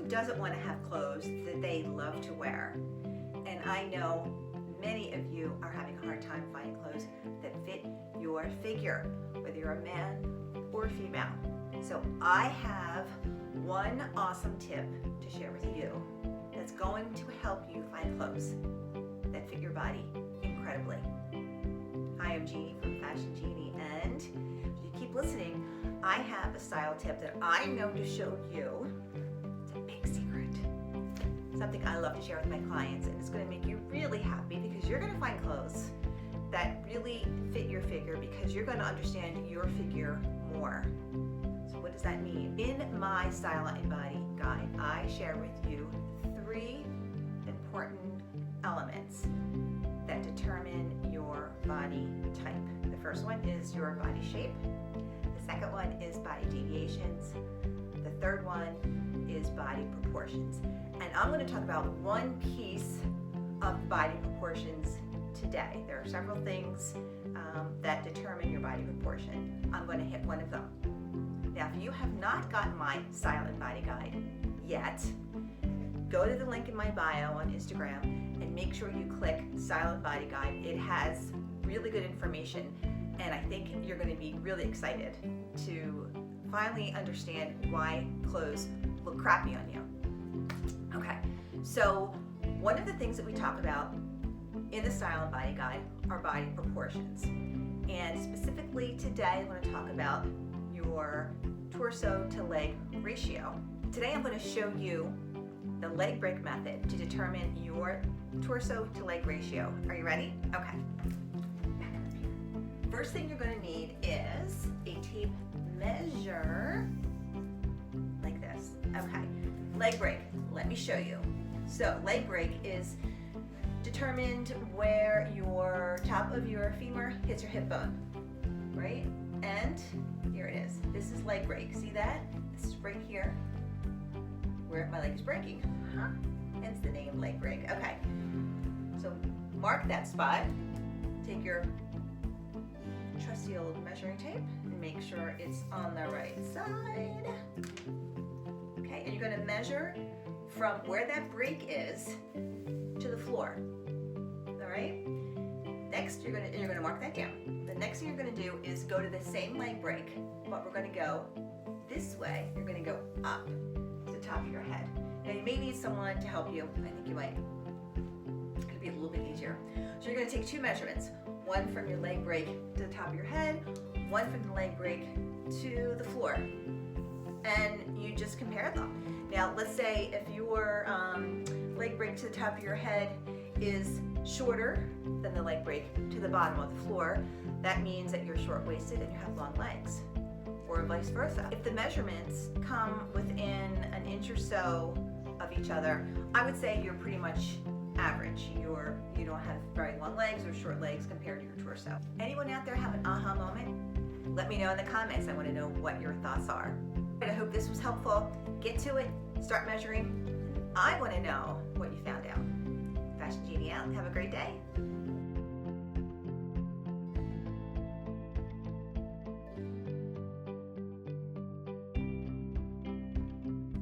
doesn't want to have clothes that they love to wear? And I know many of you are having a hard time finding clothes that fit your figure, whether you're a man or female. So I have one awesome tip to share with you that's going to help you find clothes that fit your body incredibly. Hi, I'm Jeannie from Fashion Jeannie, and if you keep listening, I have a style tip that I know to show you. It's a big secret. Something I love to share with my clients, and it's going to make you really happy because you're going to find clothes that really fit your figure because you're going to understand your figure more. So what does that mean? In my Style and Body Guide, I share with you 3 important elements that determine your body type. The first one is your body shape. The second one is body deviations. The third one is body proportions. And I'm going to talk about one piece of body proportions today. There are several things that determine your body proportion. I'm going to hit one of them. Now, if you have not gotten my Style and Body Guide yet, go to the link in my bio on Instagram and make sure you click Style and Body Guide. It has really good information, and I think you're going to be really excited to finally understand why clothes look crappy on you. Okay, so one of the things that we talk about in the Style and Body Guide are body proportions. And specifically today, I'm going to talk about your torso to leg ratio. Today I'm going to show you the leg break method to determine your torso to leg ratio. Are you ready? Okay. First thing you're going to need is a tape measure like this. Okay. Leg break. Let me show you. So leg break is determined where your top of your femur hits your hip bone, right? And here it is. This is leg break. See that? This is right here where my leg is breaking. Hence the name leg break. Okay. So mark that spot. Take your trusty old measuring tape and make sure it's on the right side. Okay, and you're going to measure from where that break is to the floor. All right? Next, you're going to mark that down. The next thing you're going to do is go to the same leg break, but we're going to go this way. You're going to go up to the top of your head. Now, you may need someone to help you. I think you might. It's going to be a little bit easier. So you're going to take 2 measurements. One from your leg break to the top of your head, one from the leg break to the floor. And you just compare them. Now, let's say if your leg break to the top of your head is shorter than the leg break to the bottom of the floor, that means that you're short-waisted and you have long legs, or vice versa. If the measurements come within an inch or so of each other, I would say you're pretty much average. You don't have very long legs or short legs compared to your torso. Anyone out there have an aha moment? Let me know in the comments. I want to know what your thoughts are. I hope this was helpful. Get to it. Start measuring. I want to know what you found out. Fashion Jeannie out. Have a great day.